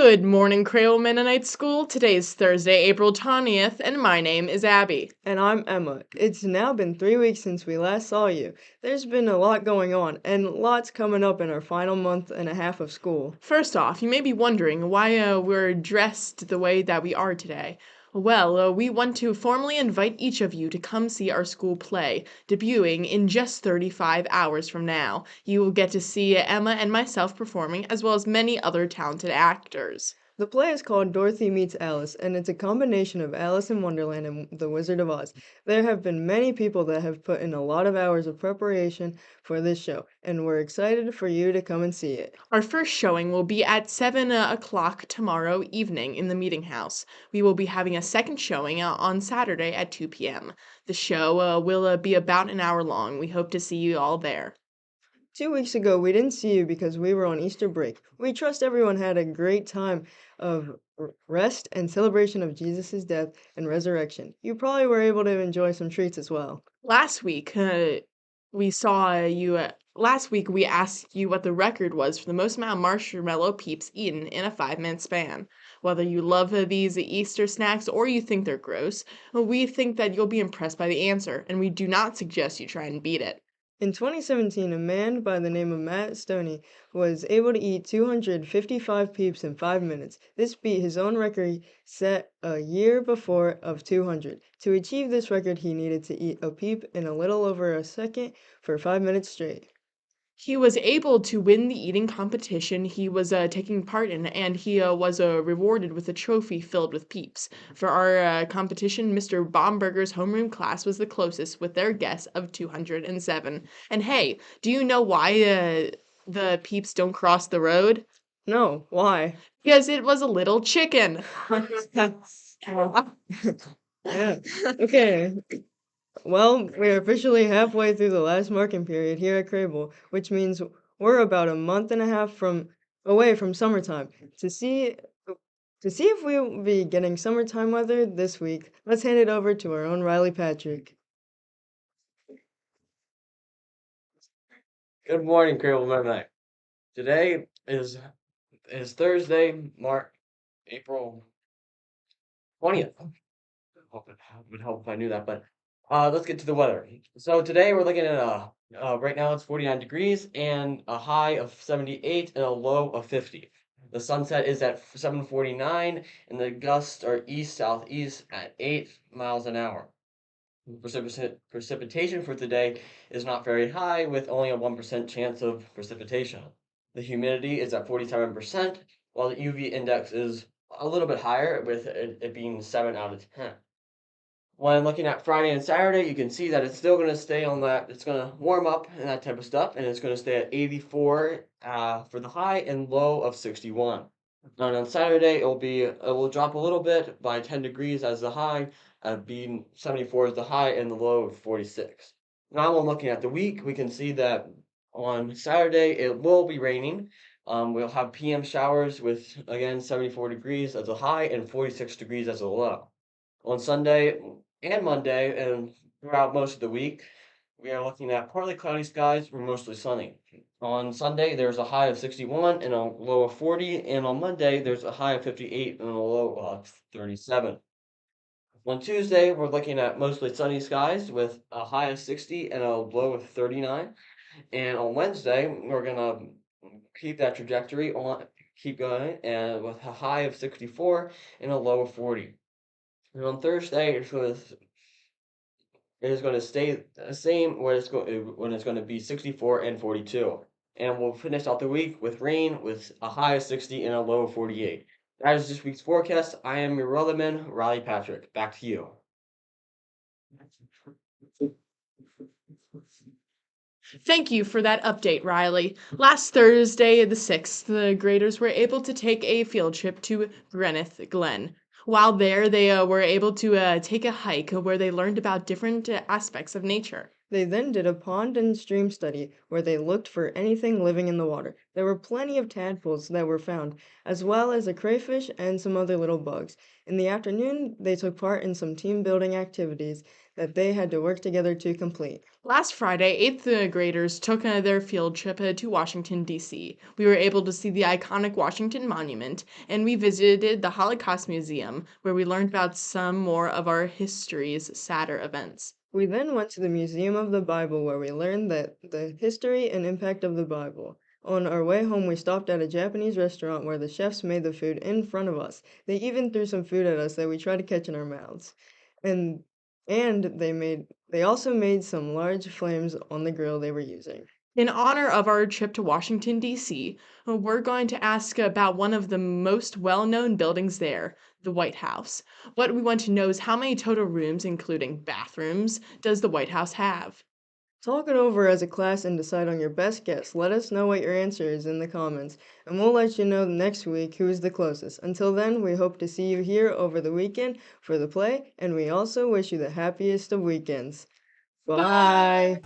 Good morning, Crayola Mennonite School. Today is Thursday, April 20th, and my name is Abby. And I'm Emma. It's now been 3 weeks since we last saw you. There's been a lot going on, and lots coming up in our final month and a half of school. First off, you may be wondering why we're dressed the way that we are today. Well, we want to formally invite each of you to come see our school play, debuting in just 35 hours from now. You will get to see Emma and myself performing, as well as many other talented actors. The play is called Dorothy Meets Alice, and it's a combination of Alice in Wonderland and The Wizard of Oz. There have been many people that have put in a lot of hours of preparation for this show, and we're excited for you to come and see it. Our first showing will be at 7 o'clock tomorrow evening in the Meeting House. We will be having a second showing on Saturday at 2 p.m. The show will be about an hour long. We hope to see you all there. 2 weeks ago, we didn't see you because we were on Easter break. We trust everyone had a great time of rest and celebration of Jesus' death and resurrection. You probably were able to enjoy some treats as well. Last week, we saw you. Last week, we asked you what the record was for the most amount of marshmallow peeps eaten in a 5-minute span. Whether you love these Easter snacks or you think they're gross, we think that you'll be impressed by the answer, and we do not suggest you try and beat it. In 2017, a man by the name of Matt Stoney was able to eat 255 peeps in 5 minutes. This beat his own record set a year before of 200. To achieve this record, he needed to eat a peep in a little over a second for 5 minutes straight. He was able to win the eating competition he was taking part in, and he was rewarded with a trophy filled with peeps. For our competition, Mr. Bomberger's homeroom class was the closest with their guess of 207. And hey, do you know why the peeps don't cross the road? No, why? Because it was a little chicken. Yeah. Okay. Well, we're officially halfway through the last marking period here at Crable, which means we're about a month and a half away from summertime. To see if we'll be getting summertime weather this week, let's hand it over to our own Riley Patrick. Good morning, Crable Mennonite. Today is Thursday, April 20th. Hope it would help if I knew that, but let's get to the weather. So today we're looking at right now it's 49 degrees and a high of 78 and a low of 50. The sunset is at 7:49 and the gusts are east southeast at 8 miles an hour. Precipitation for today is not very high, with only a 1% chance of precipitation. The humidity is at 47%, while the UV index is a little bit higher, with it being 7 out of 10. When looking at Friday and Saturday, you can see that it's still going to stay on that. It's going to warm up and that type of stuff, and it's going to stay at 84 for the high and low of 61. And on Saturday, it will drop a little bit by 10 degrees as the high, being 74 is the high and the low of 46. Now, when looking at the week, we can see that on Saturday it will be raining. We'll have PM showers with again 74 degrees as a high and 46 degrees as a low. On Sunday and Monday and throughout most of the week, we are looking at partly cloudy skies or mostly sunny. On Sunday, there's a high of 61 and a low of 40, and on Monday, there's a high of 58 and a low of 37. On Tuesday, we're looking at mostly sunny skies with a high of 60 and a low of 39. And on Wednesday, we're gonna keep that trajectory on, keep going, and with a high of 64 and a low of 40. And on Thursday, it is going to stay the same when it's going to be 64 and 42. And we'll finish out the week with rain with a high of 60 and a low of 48. That is this week's forecast. I am your weatherman, Riley Patrick. Back to you. Thank you for that update, Riley. Last Thursday, the 6th, the graders were able to take a field trip to Greneth Glen. While there, they were able to take a hike where they learned about different aspects of nature. They then did a pond and stream study where they looked for anything living in the water. There were plenty of tadpoles that were found, as well as a crayfish and some other little bugs. In the afternoon, they took part in some team building activities that they had to work together to complete. Last Friday, 8th graders took their field trip to Washington, D.C. We were able to see the iconic Washington Monument, and we visited the Holocaust Museum, where we learned about some more of our history's sadder events. We then went to the Museum of the Bible where we learned that the history and impact of the Bible. On our way home, we stopped at a Japanese restaurant where the chefs made the food in front of us. They even threw some food at us that we tried to catch in our mouths. And they also made some large flames on the grill they were using. In honor of our trip to Washington, D.C., we're going to ask about one of the most well known buildings there, the White House. What we want to know is how many total rooms, including bathrooms, does the White House have? Talk it over as a class and decide on your best guess. Let us know what your answer is in the comments, and we'll let you know next week who is the closest. Until then, we hope to see you here over the weekend for the play, and we also wish you the happiest of weekends. Bye!